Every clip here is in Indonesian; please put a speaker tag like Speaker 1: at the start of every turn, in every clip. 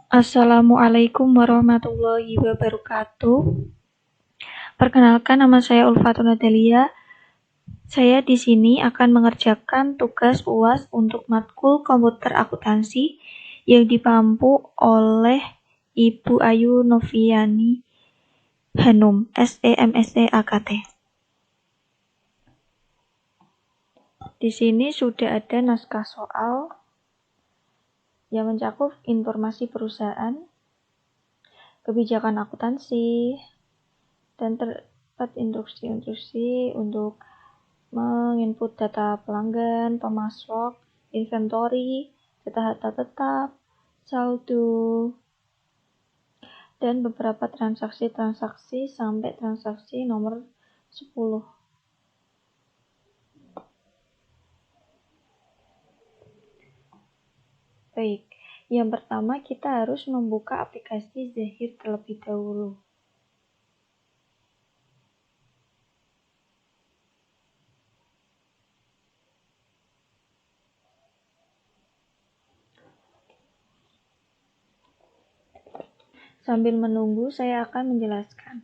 Speaker 1: Assalamualaikum warahmatullahi wabarakatuh. Perkenalkan, nama saya Ulfatun Natalia. Saya di sini akan mengerjakan tugas UAS untuk matkul komputer akuntansi yang dipampu oleh Ibu Ayu Noviani Hanum, SEMSE AKT. Di sini sudah ada naskah soal yang mencakup informasi perusahaan, kebijakan akuntansi, dan terdapat instruksi-instruksi untuk menginput data pelanggan, pemasok, inventory, data tetap, saldo, dan beberapa transaksi-transaksi sampai transaksi nomor 10. Baik, yang pertama kita harus membuka aplikasi Zahir terlebih dahulu. Sambil menunggu, saya akan menjelaskan.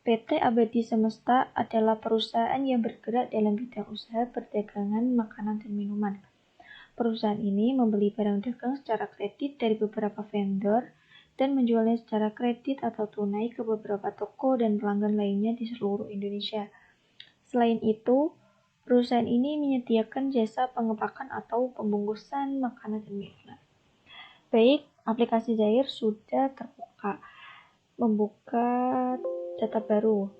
Speaker 1: PT Abadi Semesta adalah perusahaan yang bergerak dalam bidang usaha perdagangan makanan dan minuman. Perusahaan ini membeli barang dagang secara kredit dari beberapa vendor dan menjualnya secara kredit atau tunai ke beberapa toko dan pelanggan lainnya di seluruh Indonesia. Selain itu, perusahaan ini menyediakan jasa pengepakan atau pembungkusan makanan dan minuman. Baik, aplikasi Zahir sudah terbuka. Membuka data baru.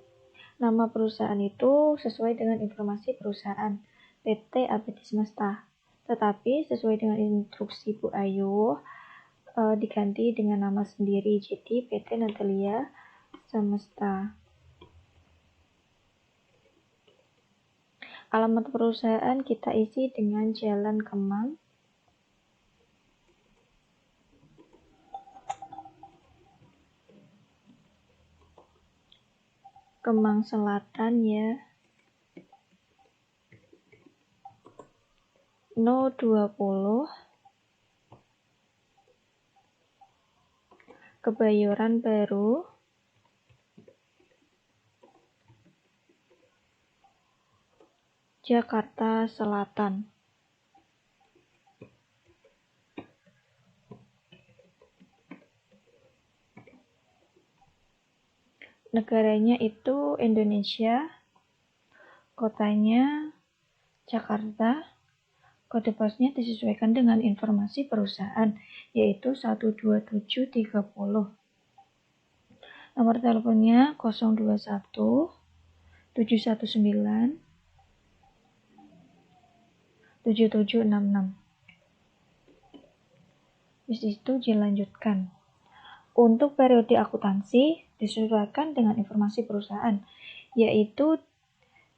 Speaker 1: Nama perusahaan itu sesuai dengan informasi perusahaan, PT Abadi Semesta. Tetapi sesuai dengan instruksi Bu Ayu, diganti dengan nama sendiri, jadi PT Natalia Semesta. Alamat perusahaan kita isi dengan Jalan Kemang Selatan ya, No 20, Kebayoran Baru, Jakarta Selatan. Negaranya itu Indonesia, kotanya Jakarta, kode posnya disesuaikan dengan informasi perusahaan, yaitu 12730. Nomor teleponnya 021 719 7766. Habis itu dilanjutkan. Untuk periode akuntansi disesuaikan dengan informasi perusahaan, yaitu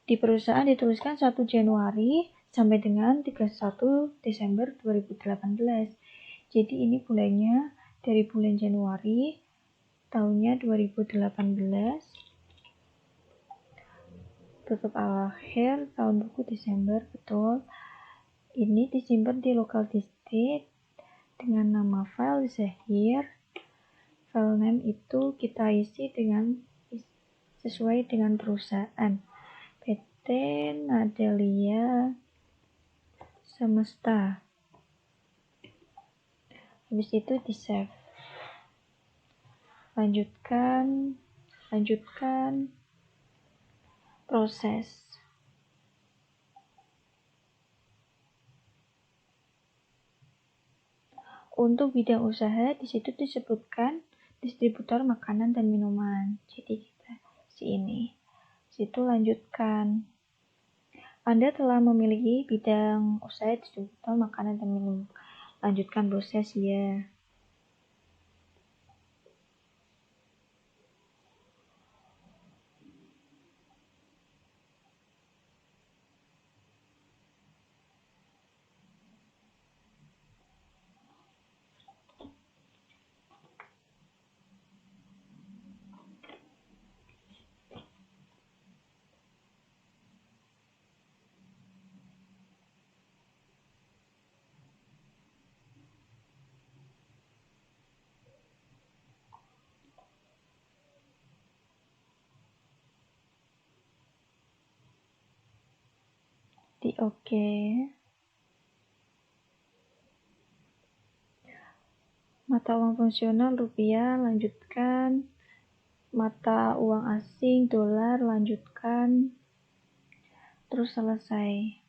Speaker 1: di perusahaan dituliskan 1 Januari sampai dengan 31 Desember 2018. Jadi ini bulannya dari bulan Januari tahunnya 2018, tutup akhir tahun buku Desember, betul. Ini disimpan di local disk dengan nama file Zahir. File name itu kita isi dengan sesuai dengan perusahaan, PT Natalia Semesta. Habis itu di save. Lanjutkan proses. Untuk bidang usaha di situ disebutkan distributor makanan dan minuman. Jadi kita ini. Situ lanjutkan. Anda telah memiliki bidang usaha distributor makanan dan minuman. Lanjutkan proses ya. Di oke. Mata uang fungsional rupiah, lanjutkan. Mata uang asing dolar, lanjutkan. Terus selesai.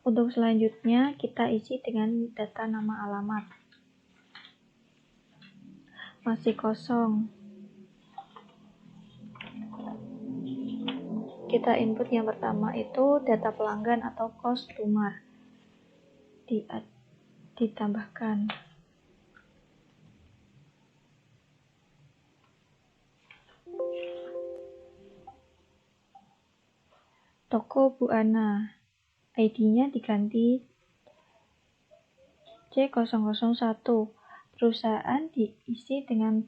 Speaker 1: Untuk selanjutnya, kita isi dengan data nama alamat. Masih kosong. Kita input yang pertama itu data pelanggan atau customer. Ditambahkan. Toko Bu Ana. ID-nya diganti C001. Perusahaan diisi dengan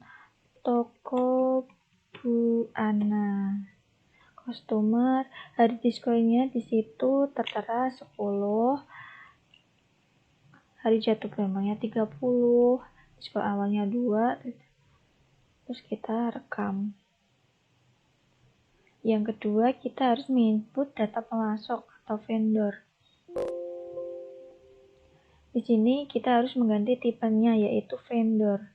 Speaker 1: Toko Bu Ana. Customer, hari diskonnya di situ tertera 10. Hari jatuh gelombangnya 30. Diskon awalnya 2. Terus kita rekam. Yang kedua, kita harus menginput data pemasok atau vendor. Di sini kita harus mengganti tipenya, yaitu vendor.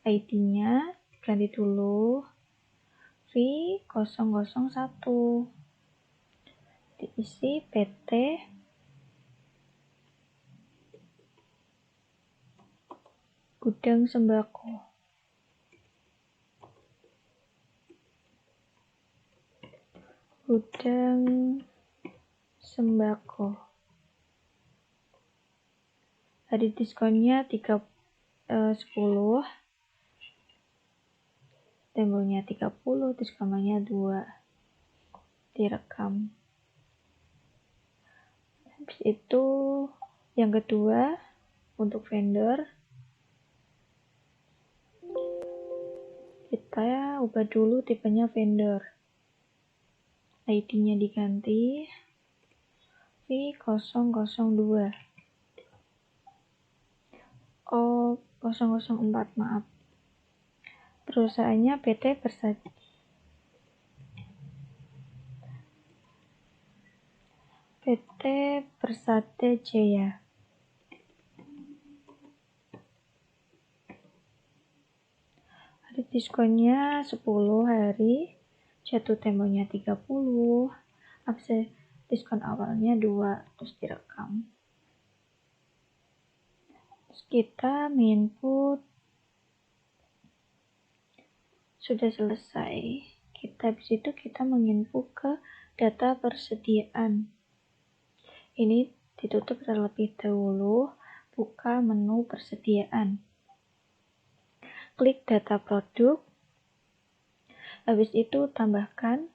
Speaker 1: ID-nya ganti dulu V001. Diisi PT Gudang Sembako. Gudang Sembako. Hari diskonnya 10. Temponya 30, diskonnya 2. Direkam. Habis itu yang kedua untuk vendor kita ubah dulu tipenya vendor. ID-nya diganti V002. 004, maaf. Perusahaannya PT Persada Jaya. Hari diskonnya 10 hari, jatuh temponya 30, absen diskon awalnya 2, terus direkam. Terus kita input. Sudah selesai. Habis itu kita menginput ke data persediaan. Ini ditutup terlebih dahulu, buka menu persediaan. Klik data produk. Habis itu tambahkan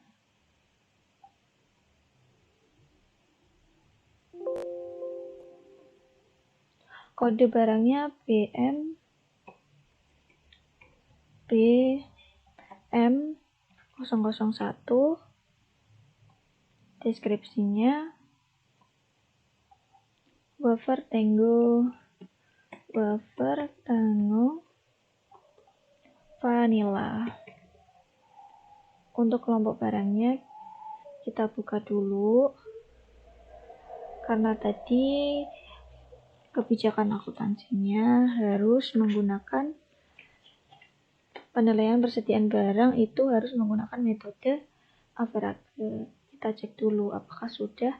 Speaker 1: kode barangnya BM001. Deskripsinya wafer Tango vanilla. Untuk kelompok barangnya kita buka dulu, karena tadi kebijakan akuntansinya harus menggunakan penilaian persediaan barang itu harus menggunakan metode average. Kita cek dulu apakah sudah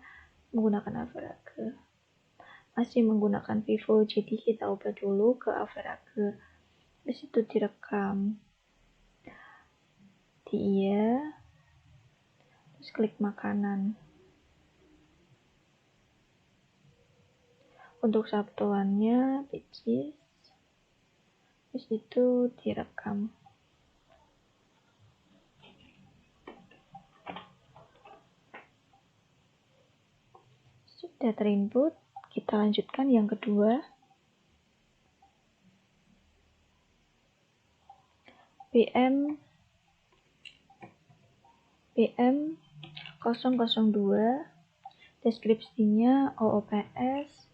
Speaker 1: menggunakan average. Masih menggunakan Vivo, jadi kita ubah dulu ke average. Di situ direkam. Iya. Terus klik makanan. Untuk satuannya biji. Terus itu direkam. Sudah terinput, kita lanjutkan yang kedua. BM002, deskripsinya OOPS,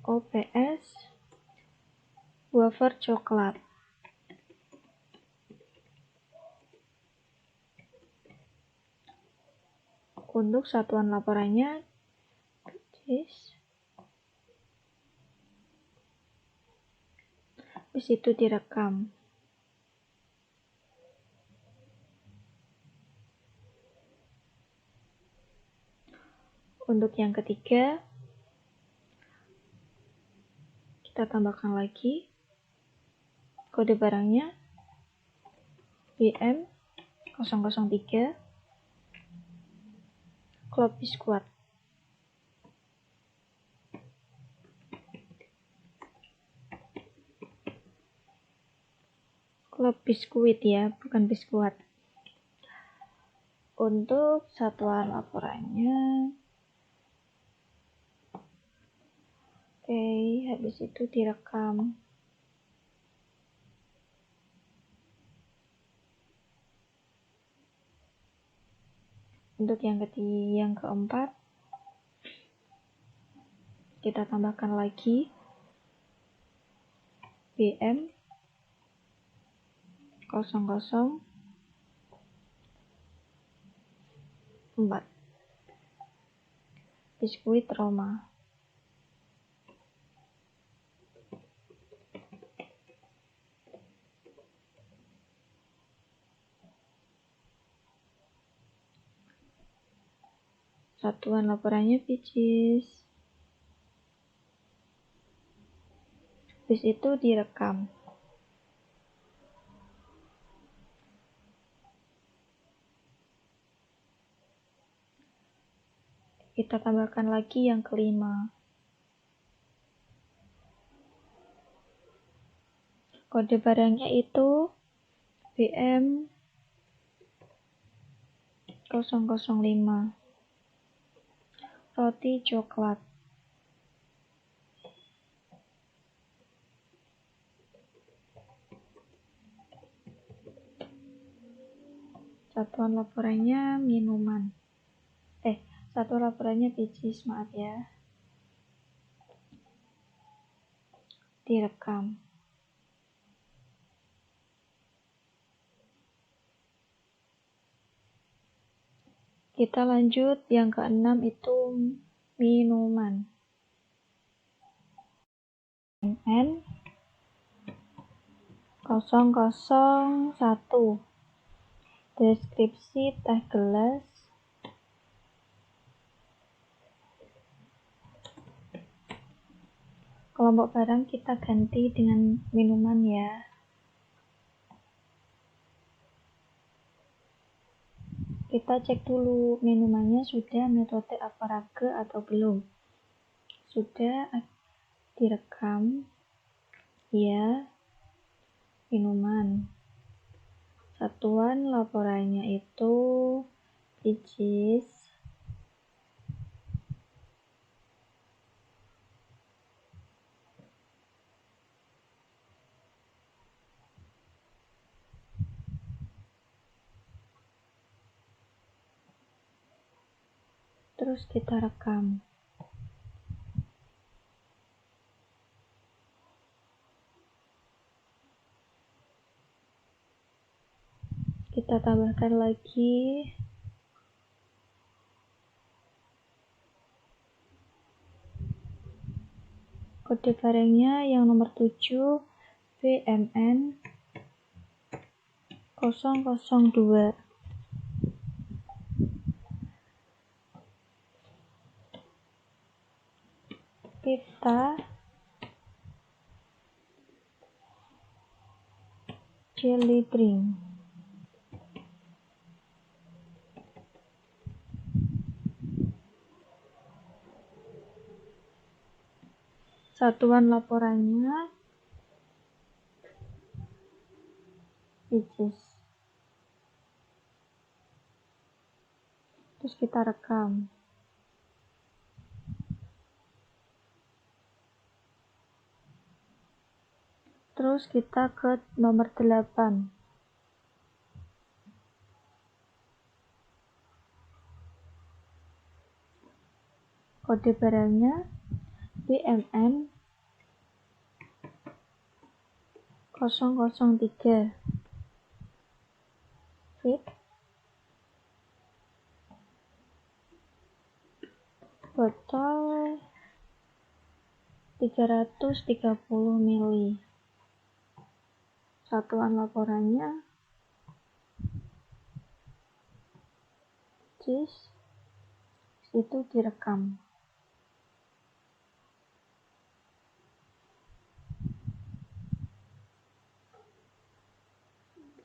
Speaker 1: OPS wafer coklat. Untuk satuan laporannya di situ direkam. Untuk yang ketiga, kita tambahkan lagi kode barangnya BM003 Klop Biskuit. Klop biskuit ya, bukan biskuit. Untuk satuan laporannya, oke, habis itu direkam. Untuk yang keempat, kita tambahkan lagi BM 004 biskuit Roma. Satuan laporannya picis. Habis itu direkam. Kita tambahkan lagi yang kelima. Kode barangnya itu BM 005 roti coklat. Satuan laporannya minuman. Satuan laporannya picis, maaf ya. Direkam. Kita lanjut yang keenam itu minuman. MN 001 deskripsi teh gelas kelompok barang kita ganti dengan minuman ya. Kita cek dulu minumannya sudah metode Aparage atau belum. Sudah direkam ya. Minuman. Satuan laporannya itu picis. Terus kita rekam. Kita tambahkan lagi kode barangnya yang nomor 7 BMN 002 pita jelly drink. Satuan laporannya picis. Terus kita rekam. Terus kita ke nomor 8. Kode barangnya BMN 003 feet, botol 330 ml. Satuan laporannya cheese, itu direkam.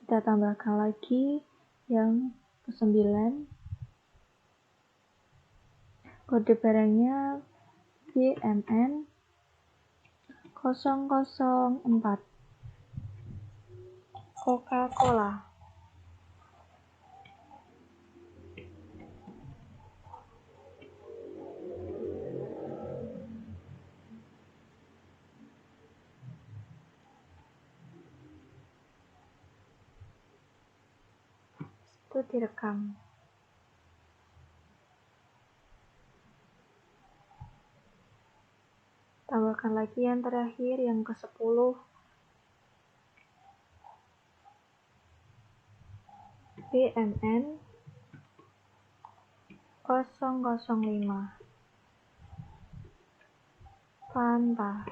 Speaker 1: Kita tambahkan lagi yang ke-9. Kode barangnya BMN 004 Coca-Cola. Itu direkam. Tambahkan lagi yang terakhir, yang ke-10. BMN 005 Fanta.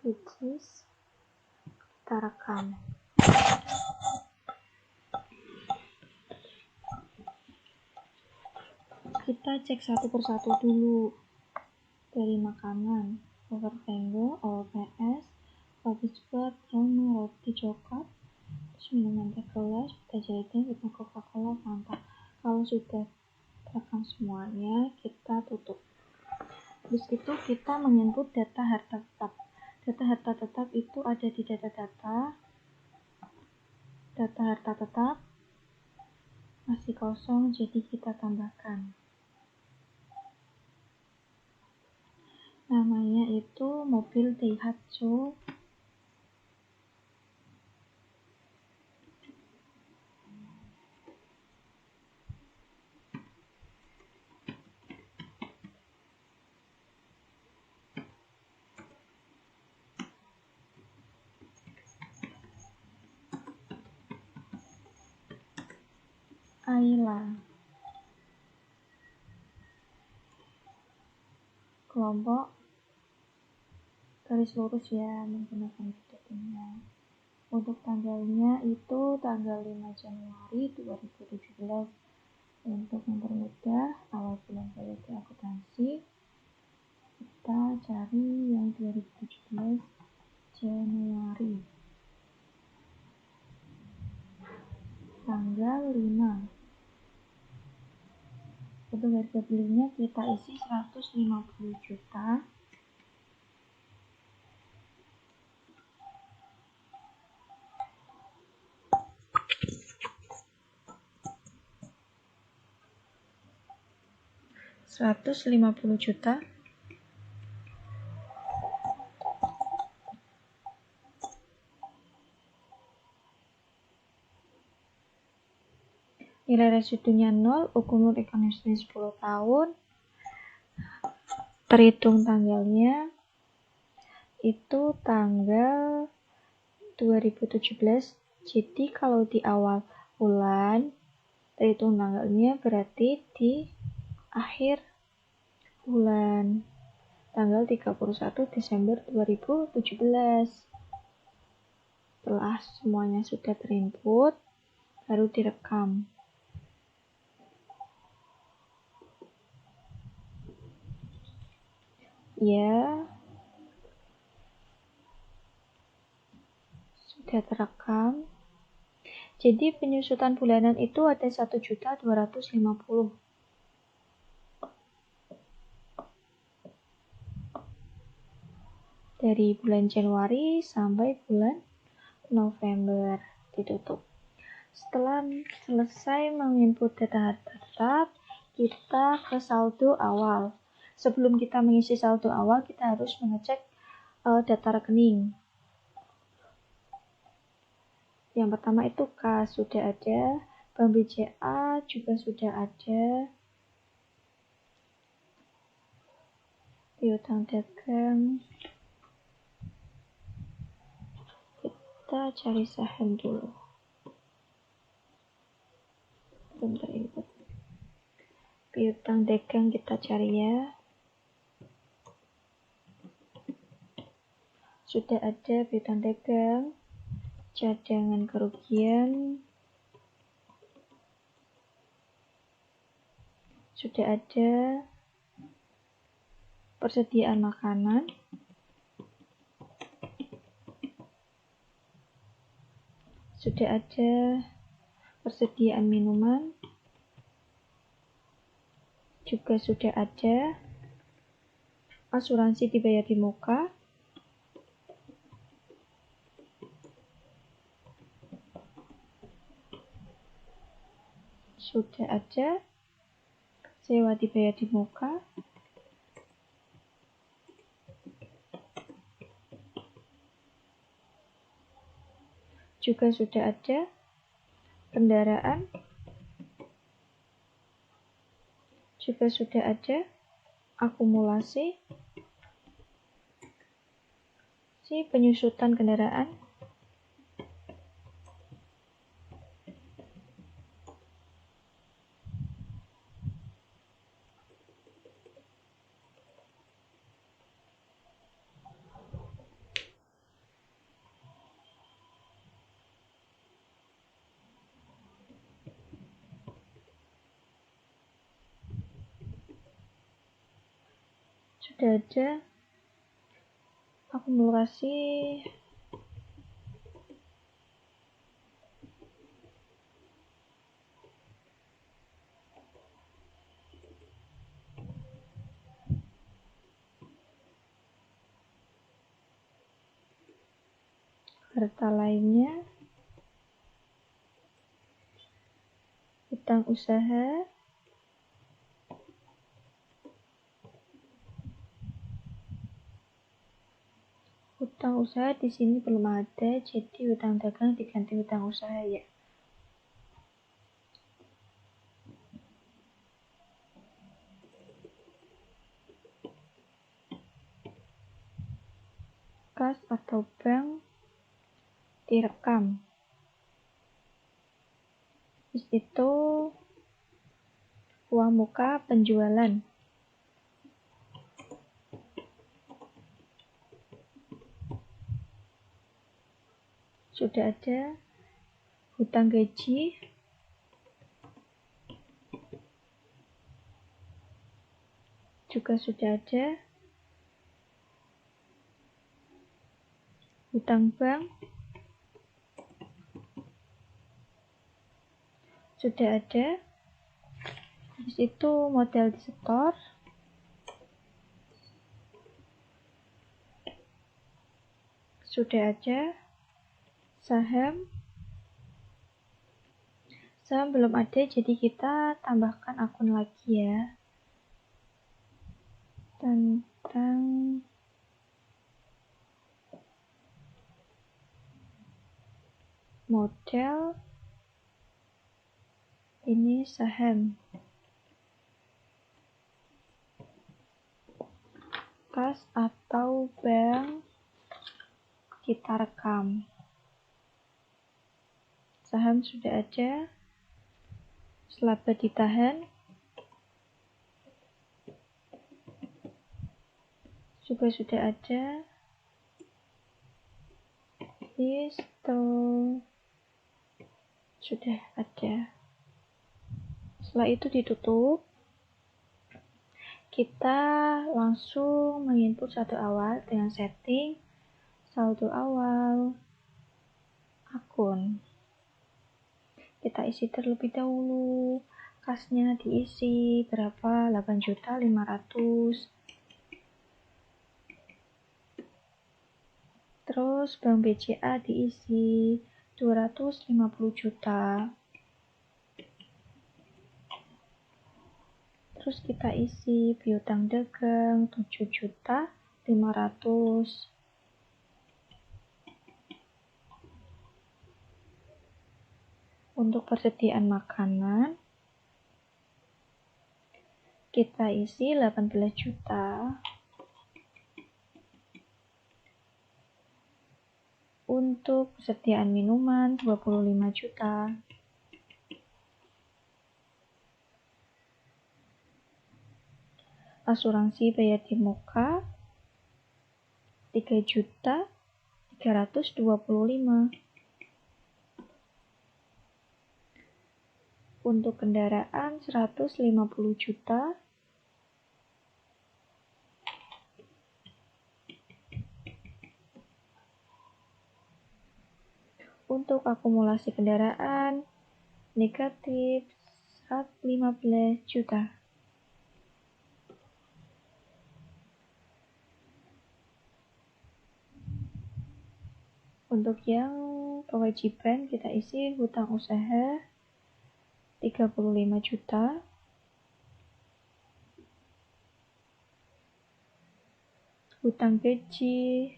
Speaker 1: Which is kita rekam. Kita cek satu persatu dulu. Dari makanan, Overtango, OPS, roti cepat, roti coklat, terus minuman teh gelas, pita jahitan, Coca-Cola, Fanta. Kalau sudah terekam semuanya, kita tutup. Habis itu kita menginput data harta tetap. Data harta tetap itu ada di data harta tetap masih kosong, jadi kita tambahkan. Namanya itu mobil Daihatsu Ayla. Kelompok garis lurus ya, menggunakan deteknya. Untuk tanggalnya itu tanggal 5 Januari 2017. Untuk mempermudah awal bulan periode akuntansi, kita cari yang 2017 Januari. Tanggal 5. Untuk harga belinya kita isi 150 juta. Nilai residunya 0, umur ekonomisnya 10 tahun. Terhitung tanggalnya itu tanggal 2017. Jadi kalau di awal bulan, terhitung tanggalnya berarti di akhir bulan, tanggal 31 Desember 2017. Setelah semuanya sudah terinput, baru direkam. Ya, sudah terekam. Jadi penyusutan bulanan itu ada 1.250.000. Dari bulan Januari sampai bulan November ditutup. Setelah selesai menginput data harta tetap, kita ke saldo awal. Sebelum kita mengisi saldo awal, kita harus mengecek data rekening. Yang pertama itu kas sudah ada, Bank BCA juga sudah ada, piutang dagang. Kita cari saham dulu. Bentar input. Piutang dagang kita cari ya. Sudah ada piutang dagang, cadangan kerugian, sudah ada persediaan makanan, sudah ada persediaan minuman, juga sudah ada asuransi dibayar di muka, sudah ada sewa dibayar di muka, juga sudah ada kendaraan, juga sudah ada akumulasi, penyusutan kendaraan, sudah ada akumulasi harta lainnya, utang usaha, utang usaha di sini belum ada, jadi utang dagang diganti utang usaha ya. Kas atau bank direkam. Di situ uang muka penjualan. Sudah ada hutang gaji, juga sudah ada hutang bank, sudah ada. Di situ modal disetor, sudah ada saham. Saham belum ada, jadi kita tambahkan akun lagi ya. Tentang model ini saham. Kas atau bank kita rekam. Saham sudah ada, laba ditahan, juga sudah ada, itu sudah ada. Setelah itu ditutup, kita langsung menginput saldo awal dengan setting saldo awal akun. Kita isi terlebih dahulu, kasnya diisi berapa, 8.500.000. Terus Bank BCA diisi 250 juta. Terus kita isi piutang dagang 7.500.000. Untuk persediaan makanan, kita isi 18 juta. Untuk persediaan minuman 25 juta. Asuransi bayar di muka 3.325.000. Untuk kendaraan 150 juta. Untuk akumulasi kendaraan negatif 115 juta. Untuk yang kewajiban kita isi hutang usaha 35 juta. Hutang gaji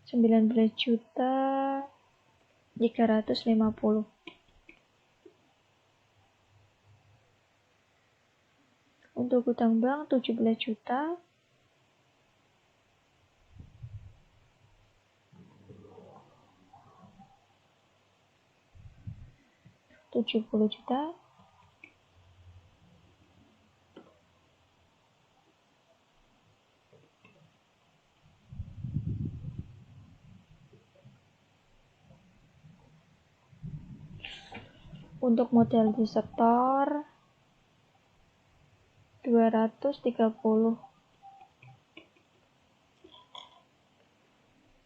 Speaker 1: 19.350. Untuk hutang bank 17 juta. $70 juta. Untuk modal disetor 230.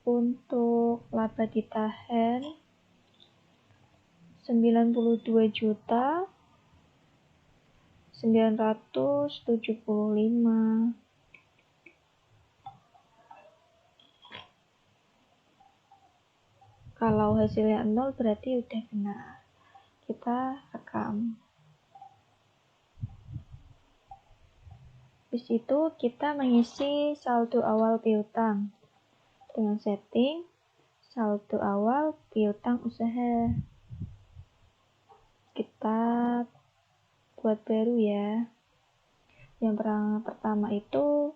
Speaker 1: Untuk laba ditahan 92 juta 975. Kalau hasilnya 0 berarti udah benar. Kita rekam. Habis itu kita mengisi saldo awal piutang dengan setting saldo awal piutang usaha. Kita buat baru ya. Yang pertama itu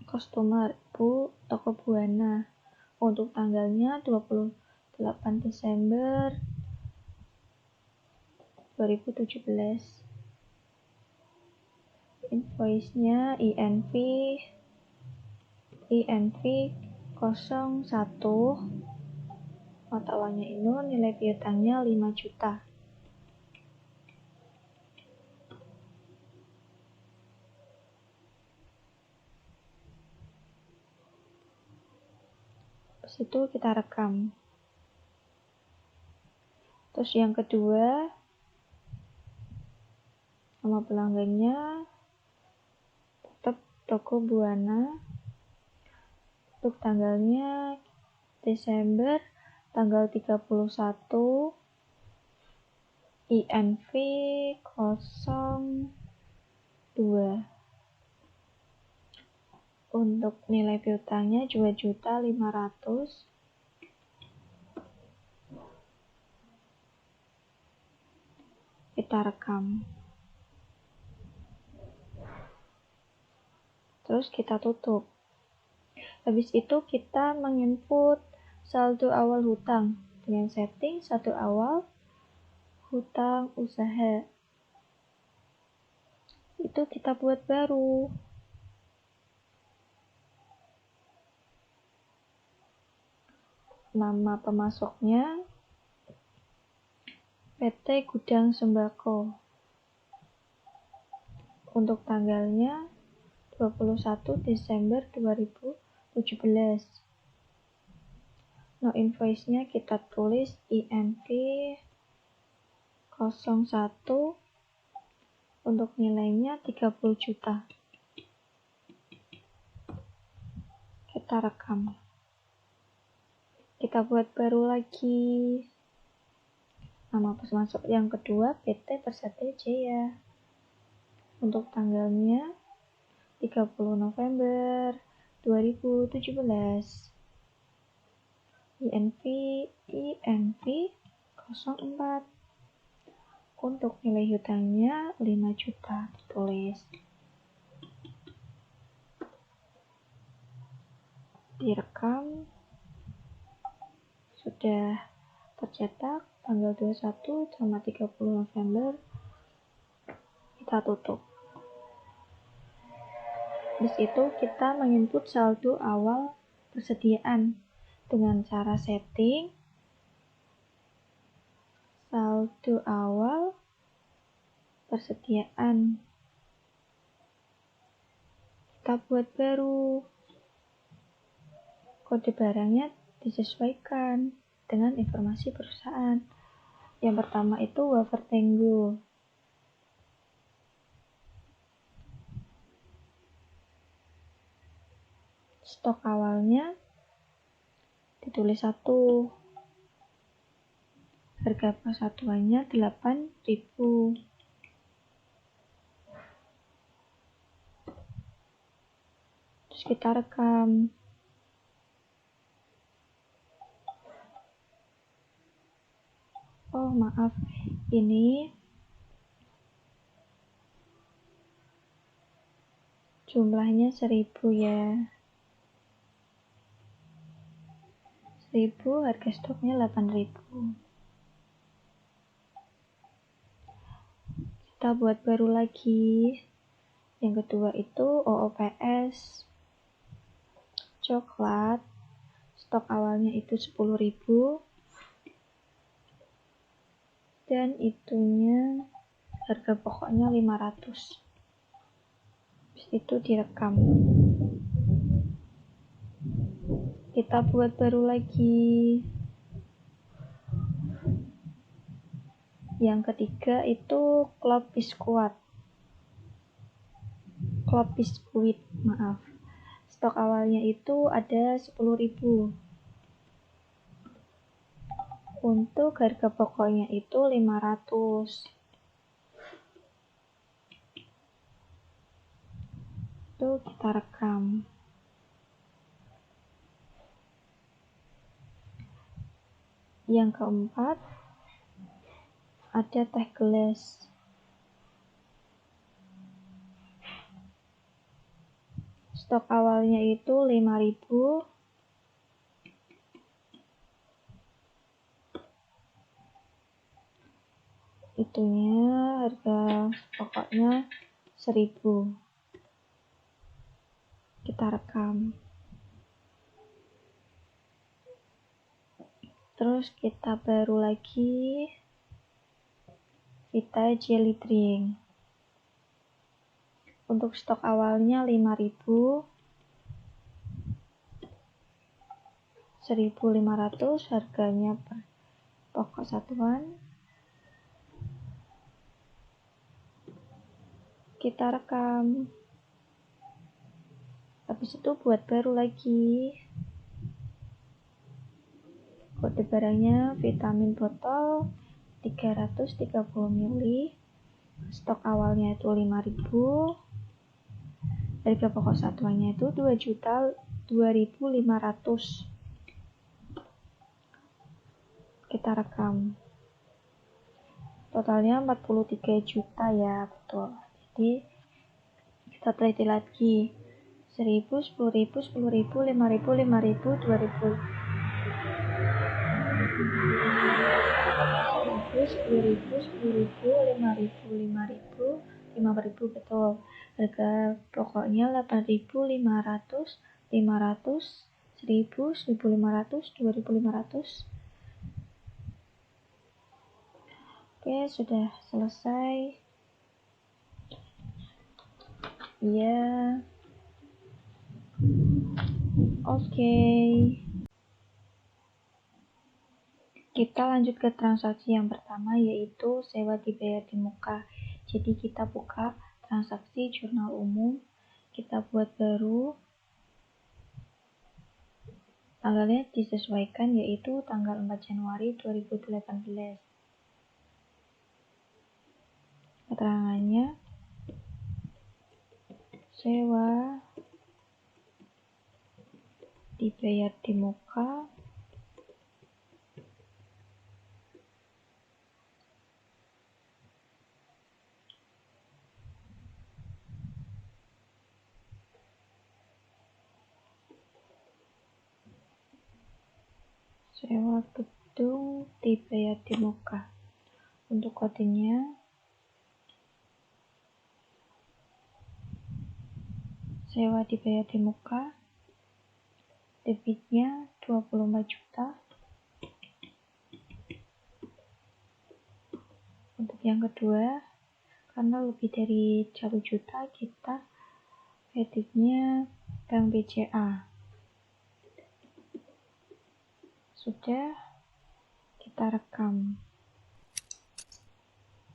Speaker 1: customer toko Buana. Untuk tanggalnya 28 Desember 2017. Invoice-nya INV 01. Mata uangnya ini nilai piutangnya 5 juta. Terus itu kita rekam. Terus yang kedua, nama pelanggannya tetap toko Buana. Untuk tanggalnya Desember tanggal 31. INV 02. Untuk nilai piutangnya 2.500.000. Kita rekam. Terus kita tutup. Habis itu kita menginput saldo awal hutang dengan setting saldo awal hutang usaha. Itu kita buat baru. Nama pemasoknya PT Gudang Sembako. Untuk tanggalnya 21 Desember 2017. No invoice-nya kita tulis INV 01. Untuk nilainya 30 juta. Kita rekam. Kita buat baru lagi. Nama pemasok yang kedua PT Persada Jaya. Untuk tanggalnya 30 November 2017. INV 04. Untuk nilai hutangnya 5 juta ditulis. Direkam, sudah tercetak tanggal 21 sama 30 November. Kita tutup. Di situ kita menginput saldo awal persediaan dengan cara setting saldo awal persediaan. Kita buat baru. Kode barangnya disesuaikan dengan informasi perusahaan. Yang pertama itu wafer Tenggo. Stok awalnya ditulis 1. Harga persatuannya 8.000. Terus kita rekam. Oh maaf, ini jumlahnya 1000 ya. 1000, harga stoknya 8.000. Kita buat baru lagi. Yang kedua itu OOPS coklat. Stok awalnya itu 10.000. Dan itunya harga pokoknya 500. Habis itu direkam. Kita buat baru lagi. Yang ketiga itu klop biskuit, maaf. Stok awalnya itu ada 10.000. Untuk harga pokoknya itu 500. Itu kita rekam. Yang keempat ada teh gelas. Stok awalnya itu 5.000. Itunya harga pokoknya 1.000. Kita rekam. Terus kita baru lagi Vita Jelly Drink. Untuk stok awalnya 5.000. 1.500 harganya per pokok satuan. Kita rekam. Habis itu buat baru lagi. Kode barangnya vitamin botol 330 ml. Stok awalnya itu 5.000. Harga pokok satuannya itu 2.2.500. Kita rekam. Totalnya 43 juta ya, betul. Jadi kita teliti lagi. 1.000, 10.000, 10.000, 5.000, 5.000, 2.000. 10.000, 10.000, 5.000, 5.000, 5.000, betul. Harga pokoknya 8.500, 500, 1.000, 1.500, 2.500. Oke, sudah selesai. Ya. Oke. Kita lanjut ke transaksi yang pertama, yaitu sewa dibayar di muka. Jadi kita buka transaksi jurnal umum, kita buat baru. Tanggalnya disesuaikan, yaitu tanggal 4 Januari 2018. Keterangannya sewa dibayar di muka Sewa gedung di Bayatimuka. Untuk kodenya sewa di Bayatimuka, debitnya 24 juta. Untuk yang kedua, karena lebih dari 1 juta, kita kreditnya Bank BCA. Sudah kita rekam,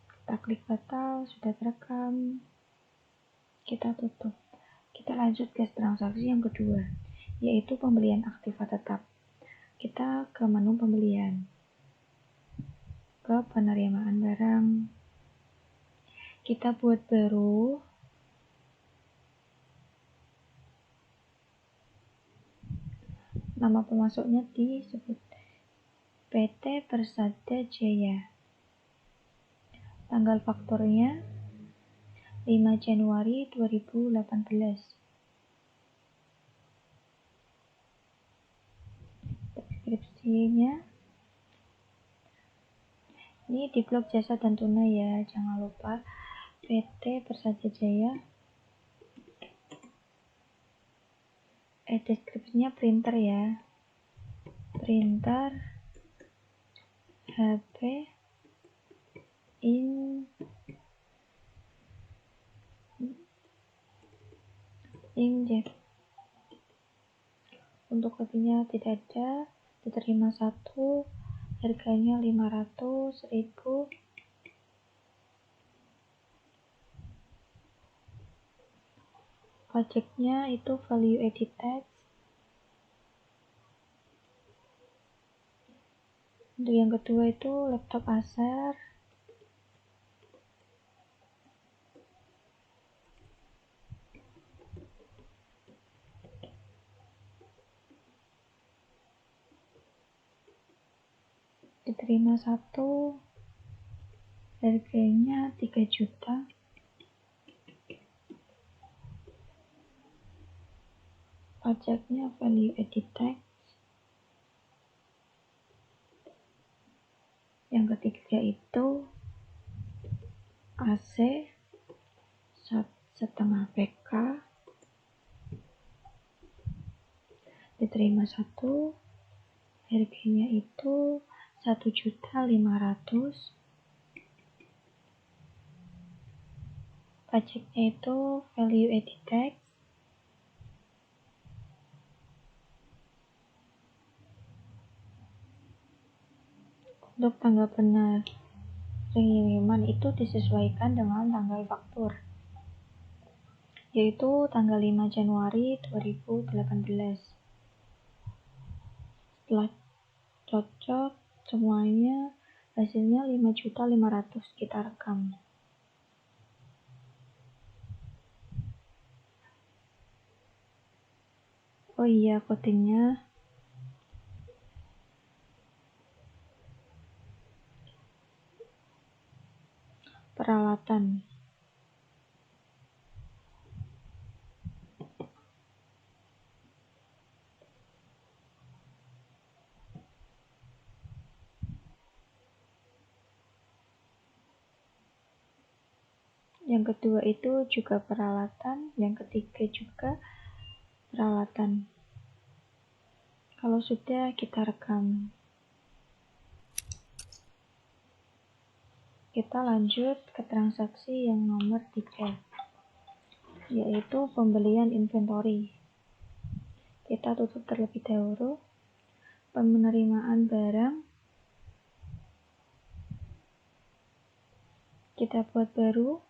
Speaker 1: kita klik batal, sudah terekam, kita tutup. Kita lanjut ke transaksi yang kedua, yaitu pembelian aktiva tetap. Kita ke menu pembelian, ke penerimaan barang, kita buat baru, nama pemasoknya disebut PT Persada Jaya, tanggal fakturnya 5 Januari 2018. Deskripsinya ini di blok jasa dan tunai ya, jangan lupa PT Persada Jaya. Deskripsinya printer ya, printer HP inkjet. Untuk kopinya tidak ada, diterima 1, harganya 500.000. Pajaknya itu value added tax. Untuk yang kedua itu laptop Acer. Diterima 1, harganya 3 juta. Pajaknya value added tax. Yang ketiga itu AC 1,5 PK, diterima 1, harganya itu 1.500.000. Pajaknya itu value added tax. Untuk tanggal benar pengiriman itu disesuaikan dengan tanggal faktur, yaitu tanggal 5 Januari 2018. Setelah cocok semuanya, hasilnya 5.500.000, kita rekam. Oh iya, kodenya peralatan. Yang kedua itu juga peralatan, yang ketiga juga peralatan. Kalau sudah, kita rekam. Kita lanjut ke transaksi yang nomor 3, yaitu pembelian inventory. Kita tutup terlebih dahulu. Penerimaan barang, kita buat baru.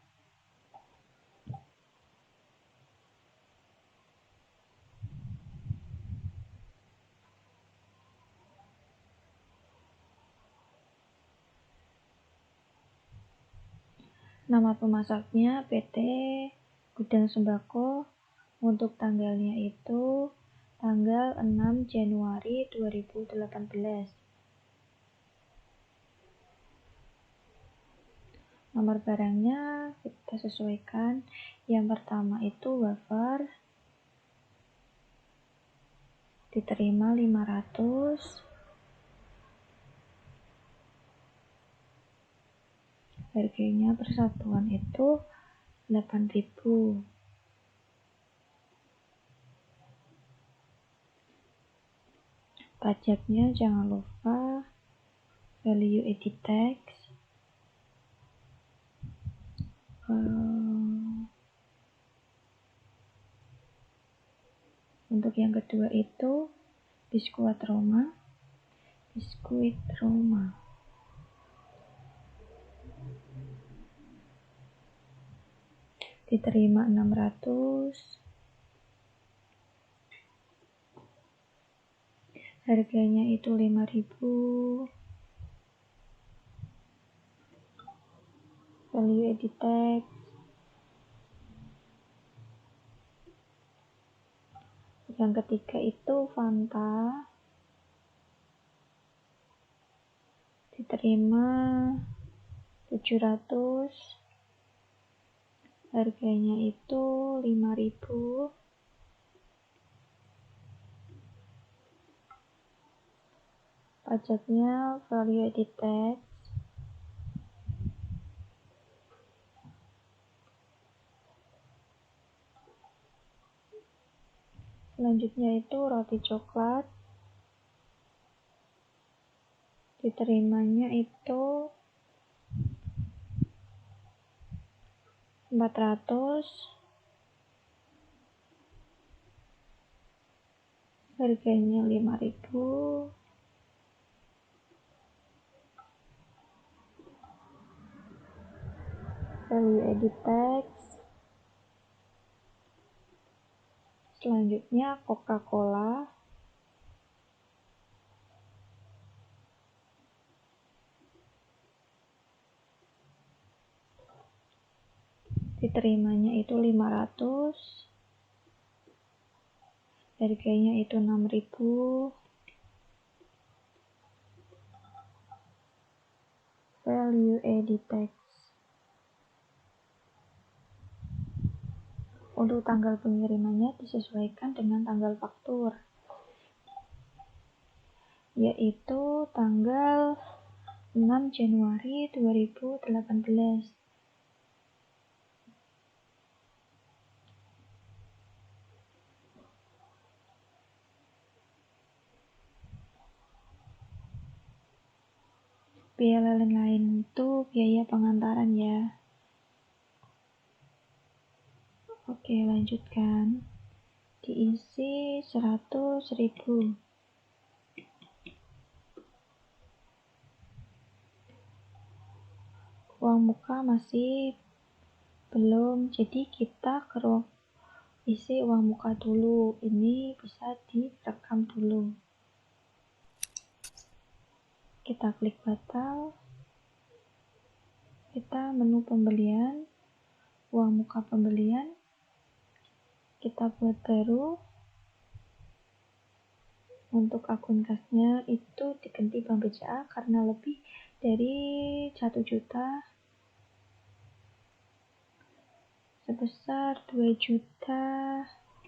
Speaker 1: Nama pemasoknya PT Gudang Sembako. Untuk tanggalnya itu tanggal 6 Januari 2018. Nomor barangnya kita sesuaikan. Yang pertama itu wafer, diterima 500. Harganya per satuan itu 8.000. Pajaknya jangan lupa value added tax. Untuk yang kedua itu biskuit Roma. Diterima 600. Harganya itu 5.000. Value added tax. Yang ketiga itu Fanta. Diterima 700. Harganya itu 5.000. Pajaknya value added tax. Selanjutnya itu roti coklat. Diterimanya itu 400. Harganya 5.000. Value added tax. Selanjutnya Coca-Cola. Diterimanya itu 500. Harganya itu 6.000. Value added tax. Untuk tanggal pengirimannya disesuaikan dengan tanggal faktur, yaitu tanggal 6 Januari 2018. Biaya lain itu biaya pengantaran ya. Oke, lanjutkan. Diisi 100.000. Uang muka masih belum, jadi kita isi uang muka dulu. Ini bisa direkam dulu. Kita klik batal. Kita menu pembelian, uang muka pembelian. Kita buat baru. Untuk akun kasnya itu diganti Bank BCA karena lebih dari 1 juta sebesar 2.050.000.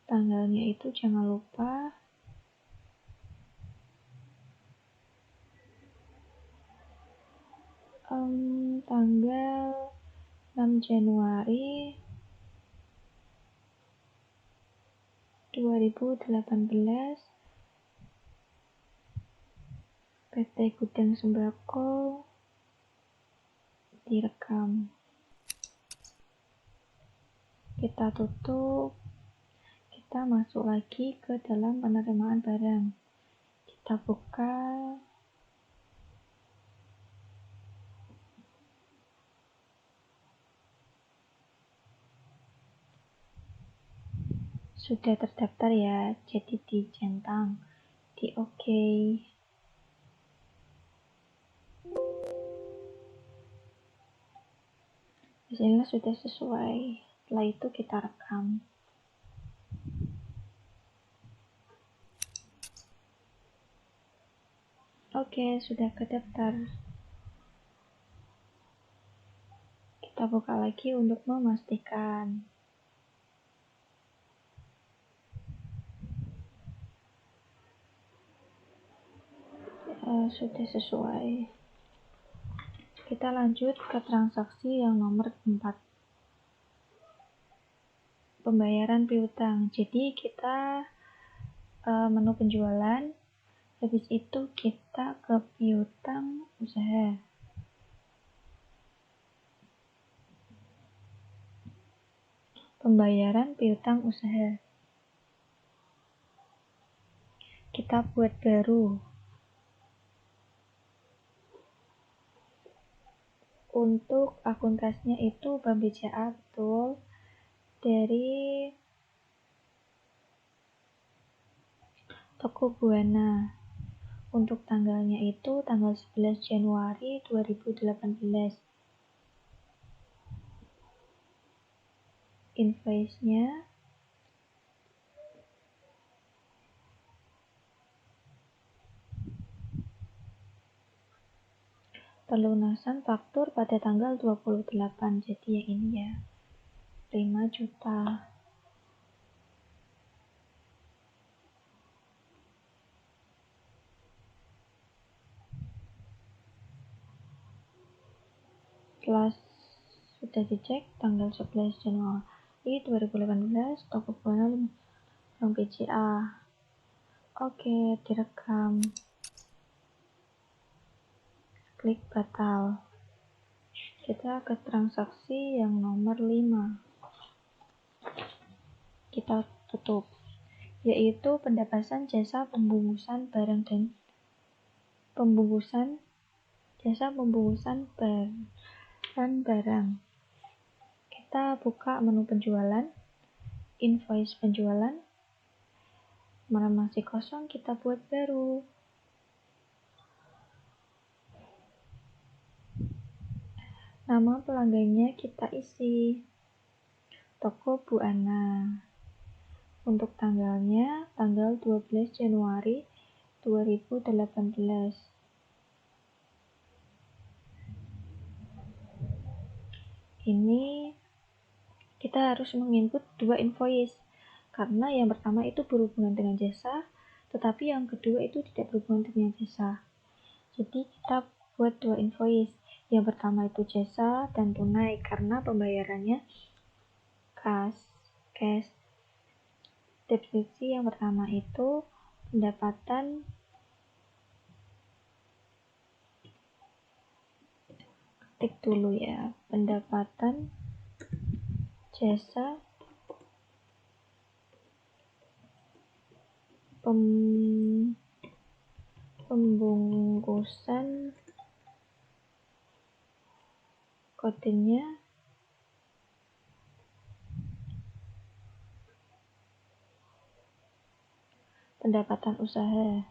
Speaker 1: Tanggalnya itu jangan lupa tanggal 6 Januari 2018. PT Gudang Sembako direkam. Kita tutup. Kita masuk lagi ke dalam penerimaan barang. Kita buka. Sudah terdaftar ya, jadi dicentang, di OK. Hasilnya sudah sesuai. Setelah itu kita rekam. Oke, sudah kedaftar. Kita buka lagi untuk memastikan. sudah sesuai. Kita lanjut ke transaksi yang nomor 4. Pembayaran piutang. Jadi kita menu penjualan, habis itu kita ke piutang usaha. Pembayaran piutang usaha. Kita buat baru. Untuk akun kasnya itu Bank BCA, betul. Dari toko Buana. Untuk tanggalnya itu tanggal 11 Januari 2018. Invoice-nya pelunasan faktur pada tanggal 28. Jadi yang ini ya. 5 juta. Setelah sudah dicek tanggal 11 Januari 2018, toko Buana Bank BCA. Oke, direkam. Klik batal. Kita ke transaksi yang nomor 5. Kita tutup, yaitu pendapasan jasa pembungkusan barang dan jasa pembungkusan barang. Kita buka menu penjualan, invoice penjualan. Mana masih kosong, kita buat baru. Nama pelanggannya kita isi toko Buana. Untuk tanggalnya tanggal 12 Januari 2018. Ini kita harus menginput 2 invoice karena yang pertama itu berhubungan dengan jasa, tetapi yang kedua itu tidak berhubungan dengan jasa. Jadi kita buat 2 invoice. Yang pertama itu jasa dan tunai karena pembayarannya cash. Deskripsi yang pertama itu pendapatan ketik dulu ya, pendapatan jasa pembungkusan, kodenya pendapatan usaha.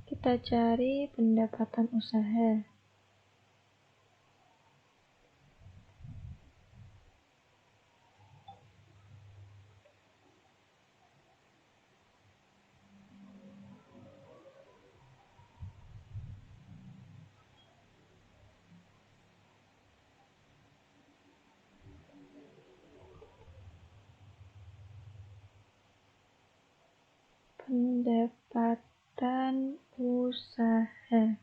Speaker 1: Kita cari pendapatan usaha. Pendapatan usaha.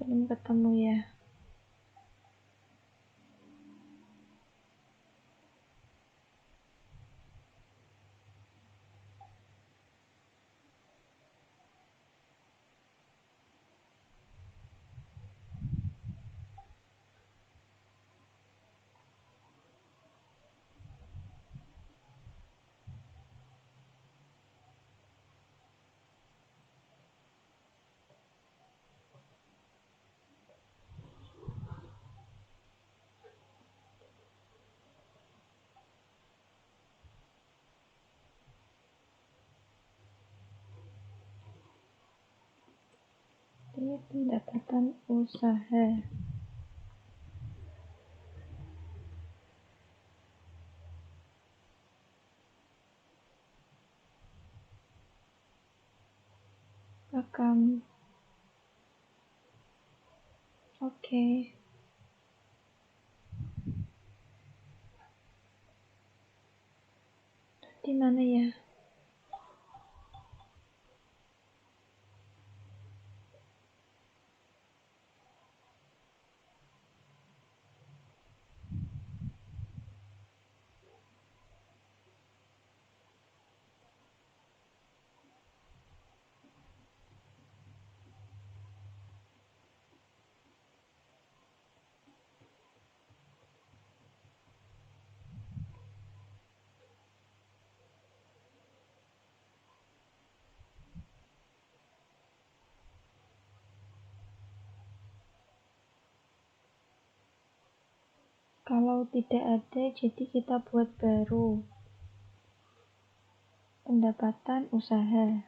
Speaker 1: Belum ketemu ya. pendapatan usaha. Rekam. Oke. Di mana ya? Kalau tidak ada, jadi kita buat baru. Pendapatan usaha.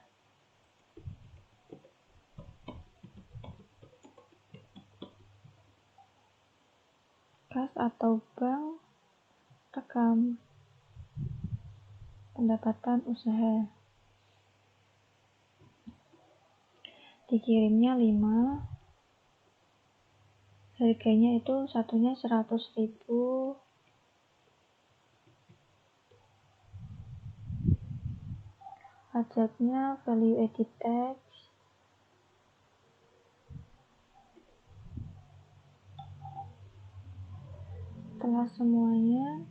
Speaker 1: Kas atau bank, rekam. Pendapatan usaha. Dikirimnya 5. Harganya itu satunya 100.000. Pajaknya value added tax. Setelah semuanya,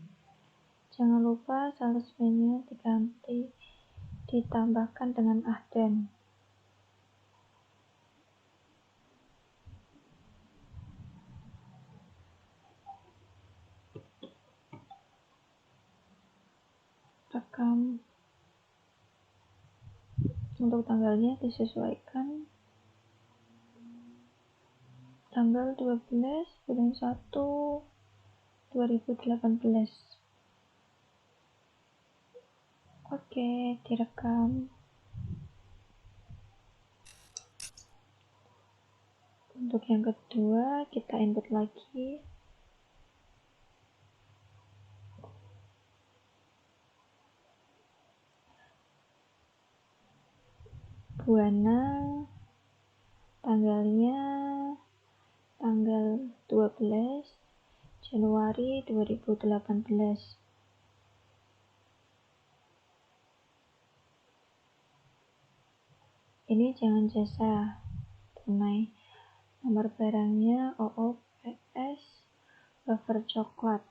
Speaker 1: jangan lupa salesman-nya diganti, ditambahkan dengan ahdan. Rekam. Untuk tanggalnya disesuaikan tanggal 12 bulan 1 2018. Oke, direkam. Untuk yang kedua, kita input lagi. Buana, tanggalnya tanggal 12 Januari 2018. Ini jangan jasa tunai. Nomor barangnya OOPS wafer coklat.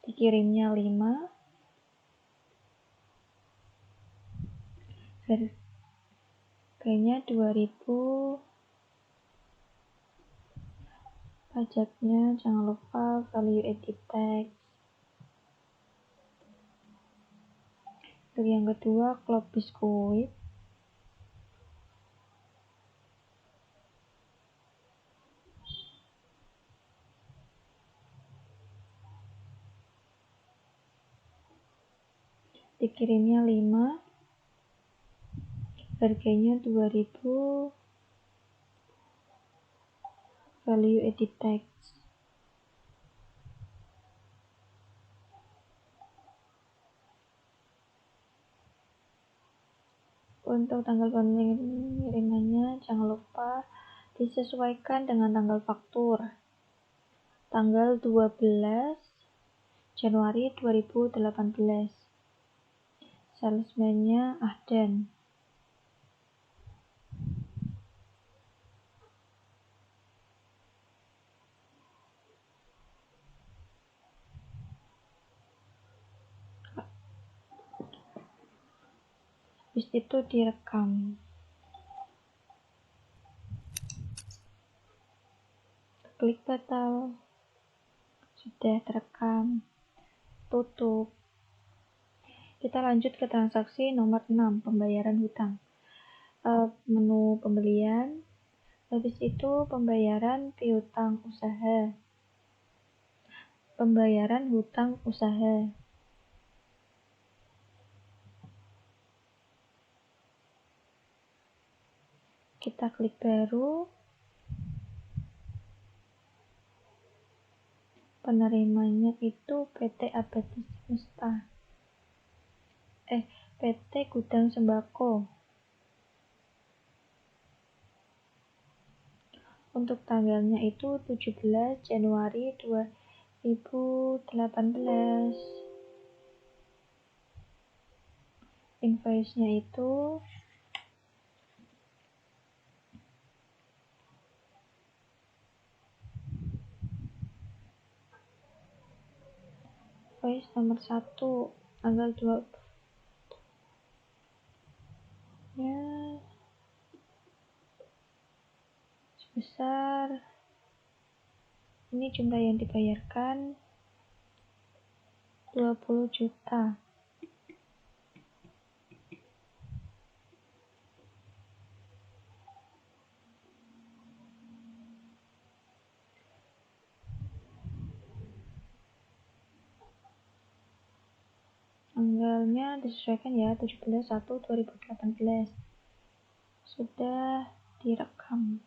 Speaker 1: Dikirimnya 5. Harganya 2.000. Pajaknya jangan lupa value added tax. Untuk yang kedua, klop biskuit. Dikirimnya 5. Harganya 2.000. Value added tax. Untuk tanggal pengirimannya jangan lupa disesuaikan dengan tanggal faktur. Tanggal 12 Januari 2018. Salesman-nya ahdan. Habis itu direkam. Klik batal. Sudah terekam. Tutup. Kita lanjut ke transaksi nomor 6, pembayaran hutang. Menu pembelian. Habis itu pembayaran piutang usaha. Pembayaran hutang usaha. Kita klik baru. Penerimanya itu PT Abadi Semesta. PT Gudang Sembako. Untuk tanggalnya itu 17 Januari 2018. Invoice-nya itu invoice nomor 1 tanggal 2 ya sebesar ini jumlah yang dibayarkan 20 juta. Tanggalnya disesuaikan ya, 17/1/2018. Sudah direkam.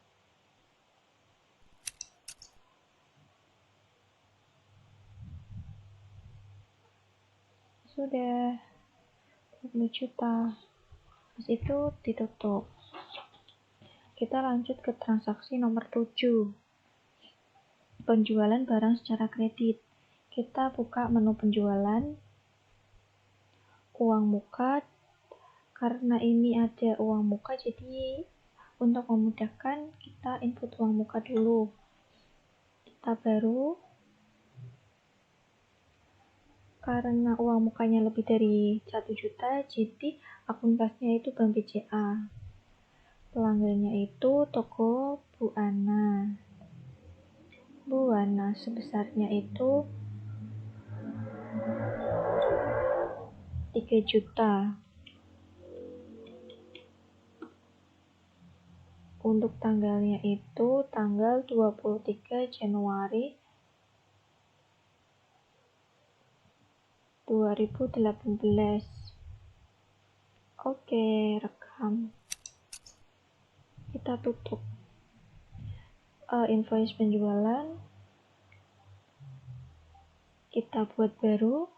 Speaker 1: Sudah 20 juta. Terus itu ditutup. Kita lanjut ke transaksi nomor 7. Penjualan barang secara kredit. Kita buka menu penjualan. Uang muka, karena ini ada uang muka, jadi untuk memudahkan kita input uang muka dulu. Kita baru, karena uang mukanya lebih dari 1 juta, jadi akun pasnya itu Bank BCA. Pelanggannya itu toko Bu Ana. Bu Ana sebesarnya itu 3 juta. Untuk tanggalnya itu tanggal 23 Januari 2018. Oke, rekam. Kita tutup. Invoice penjualan. Kita buat baru.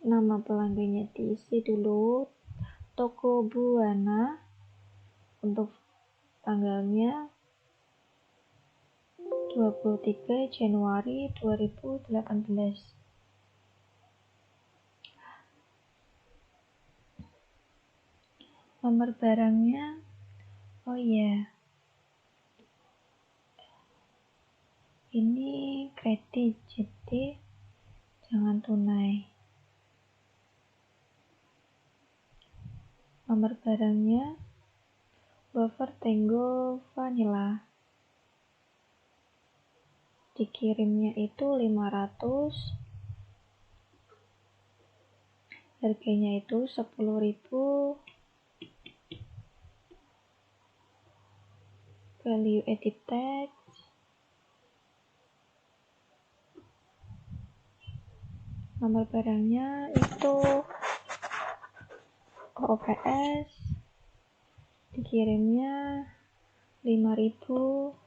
Speaker 1: Nama pelanggannya diisi dulu. Toko Bu Ana. Untuk tanggalnya 23 Januari 2018. Nomor barangnya, oh iya, ini kredit, jadi jangan tunai. Nomor barangnya wafer Tango Vanilla. Dikirimnya itu 500. Harganya itu 10.000. Value edit text. Nomor barangnya itu OOPS. Dikirimnya 5.000.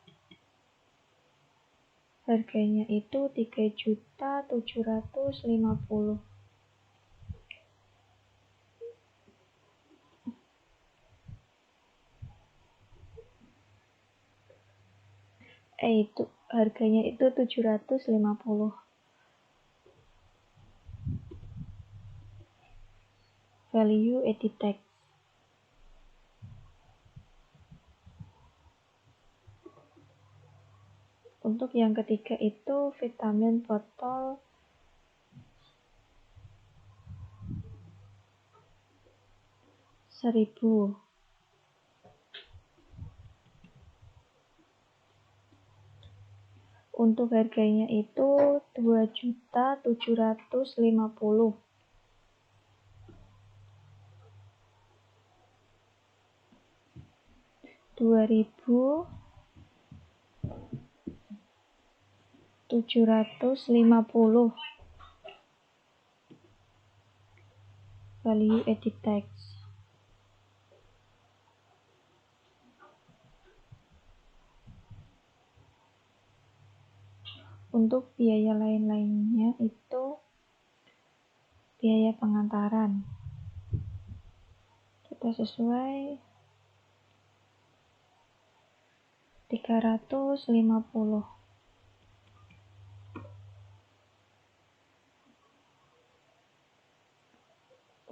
Speaker 1: Harganya itu 3.750.000. Itu harganya itu 750. Value edit text. Untuk yang ketiga itu vitamin botol 1.000. Untuk harganya itu 2.750.000. 2.750. value edit text. Untuk biaya lain-lainnya itu biaya pengantaran. Kita sesuai 350.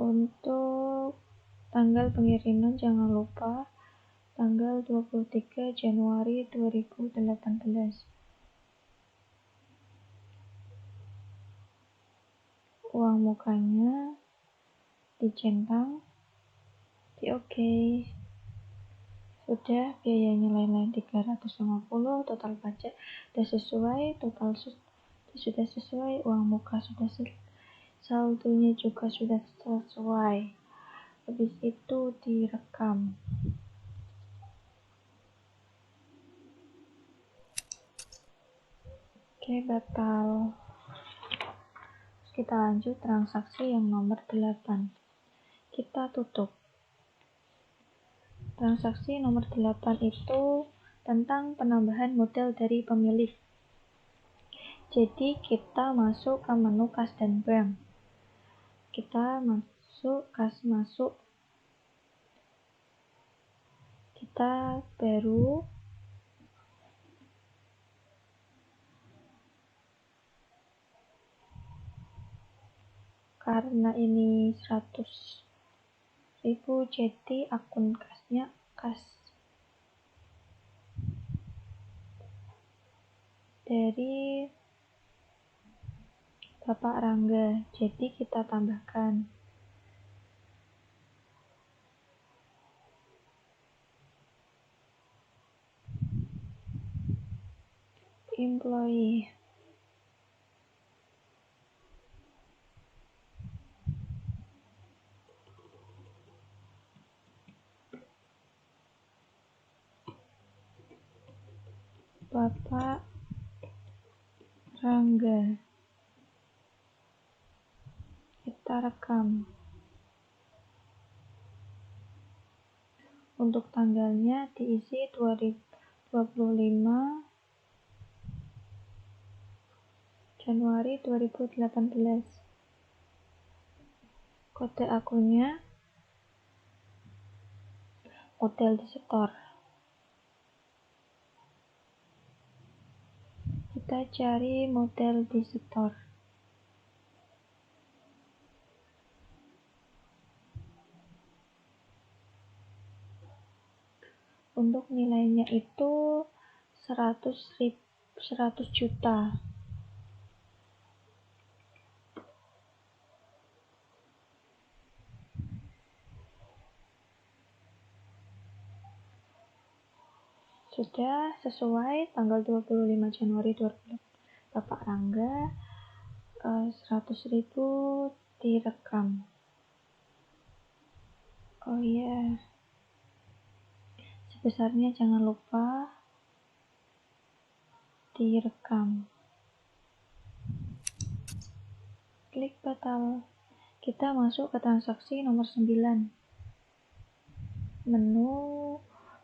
Speaker 1: Untuk tanggal pengiriman jangan lupa tanggal 23 Januari 2018. Uang mukanya dicentang di OK. Sudah, biayanya lain-lain 350, total pajak sudah sesuai, sudah sesuai, uang muka sudah saldonya juga sudah sesuai. Habis itu direkam. Oke, batal. Kita lanjut transaksi yang nomor 8. Kita tutup. Transaksi nomor 8 itu tentang penambahan modal dari pemilik. Jadi kita masuk ke menu kas dan bank. Kita masuk kas masuk. Kita baru karena ini 100.000 jadi akun kasnya kas dari Bapak Rangga, jadi kita tambahkan employee. Bapak Rangga. Kita rekam. Untuk tanggalnya diisi 25 Januari 2018. Kode akunnya model di store. Kita cari model di store. Untuk nilainya itu 100 juta. Sudah sesuai tanggal 25 Januari 2020. Bapak Rangga 100.000 direkam. Oh iya, sebesarnya jangan lupa direkam. Klik batal. Kita masuk ke transaksi nomor 9. Menu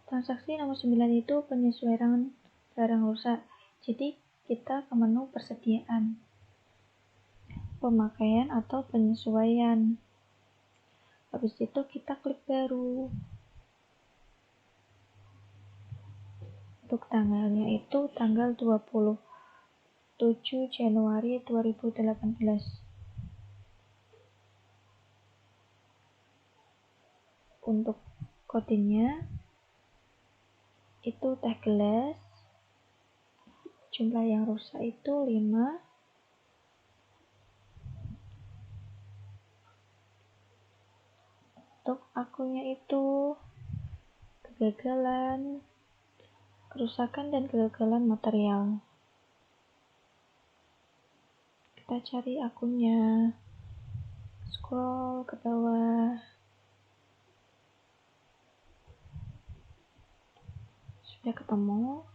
Speaker 1: transaksi nomor 9 itu penyesuaian barang rusak. Jadi kita ke menu persediaan, pemakaian atau penyesuaian. Habis itu kita klik baru. Untuk tanggalnya itu tanggal 27 Januari 2018. Untuk kodenya itu teh gelas, jumlah yang rusak itu 5. Untuk akunnya itu kegagalan, kerusakan dan kegagalan material. Kita cari akunnya, scroll ke bawah. Sudah ketemu.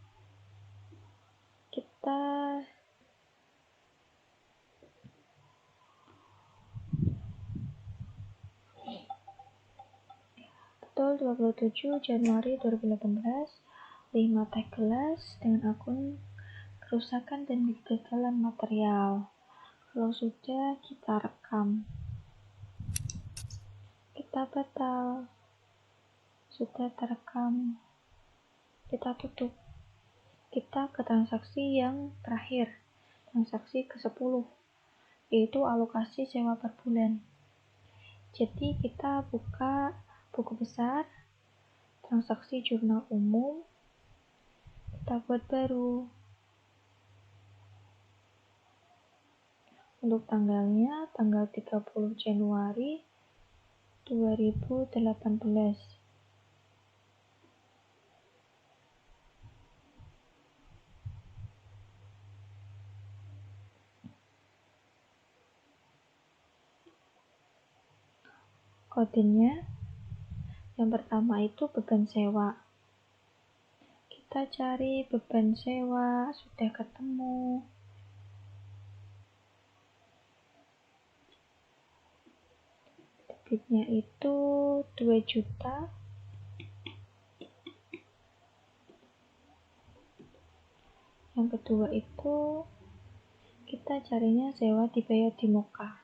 Speaker 1: Kita Tanggal 27 Januari 2018, 5 teh gelas dengan akun kerusakan dan kegagalan material. Kalau sudah, kita rekam. Kita batal. Sudah terekam. Kita tutup. Kita ke transaksi yang terakhir, transaksi ke-10, yaitu alokasi sewa per bulan. Jadi kita buka buku besar, transaksi jurnal umum, kita buat baru. Untuk tanggalnya, tanggal 30 Januari 2018. Kodenya, yang pertama itu beban sewa. Kita cari beban sewa, sudah ketemu. Debitnya itu 2 juta. Yang kedua itu kita carinya sewa dibayar di muka.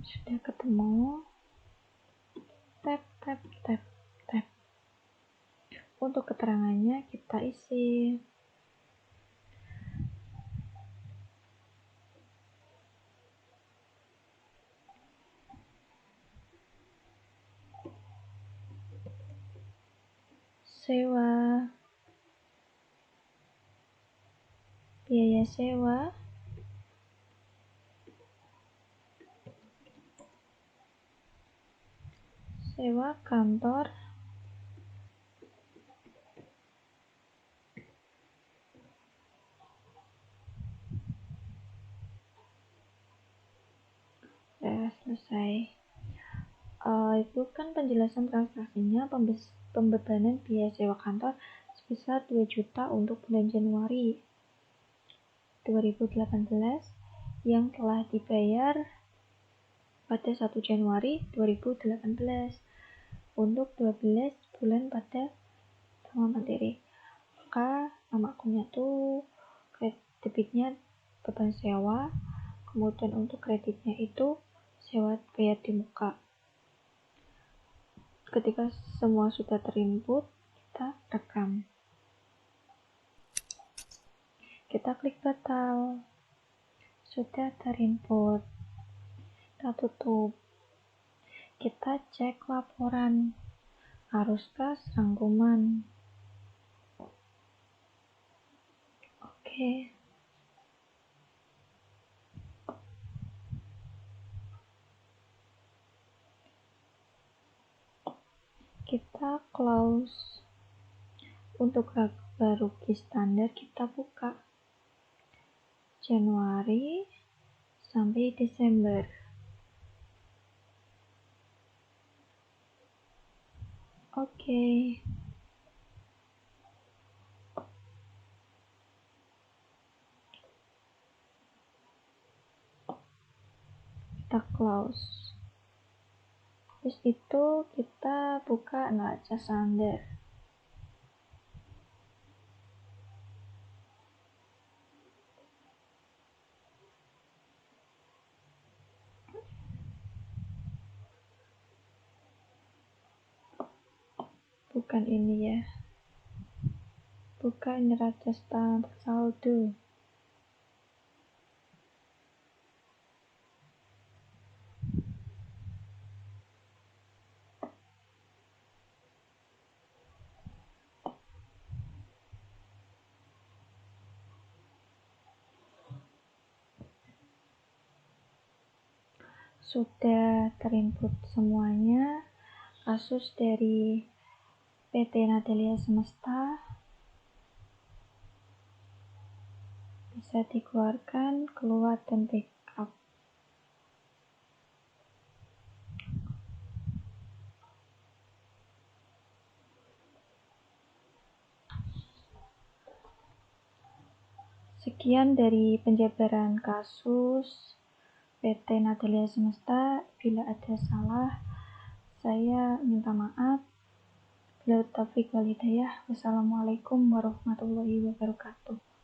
Speaker 1: Sudah ketemu, tap. Untuk keterangannya kita isi. Sewa, biaya sewa, sewa kantor, selesai. Itu kan penjelasan transaksinya, pembebanan biaya sewa kantor sebesar 2 juta untuk bulan Januari 2018 yang telah dibayar pada 1 Januari 2018 untuk 12 bulan pada sama materi. Maka nama akunnya tuh debitnya beban sewa, kemudian untuk kreditnya itu sewa bayar di muka. Ketika semua sudah terinput, kita rekam. Kita klik batal. Sudah terinput. Kita tutup. Kita cek laporan. Arus kas rangkuman. Oke. Kita close. Untuk laba rugi standar kita buka Januari sampai Desember. Oke. Kita close. Terus itu kita buka neraca standar. Bukan ini ya. Buka neraca standar saldo. Sudah terinput semuanya. Kasus dari PT Natalia Semesta bisa dikeluarkan, keluar, dan backup. Sekian dari penjabaran kasus PT Natalia Semesta. Bila ada salah, saya minta maaf. Bila taufiq wal hidayah. Wassalamualaikum warahmatullahi wabarakatuh.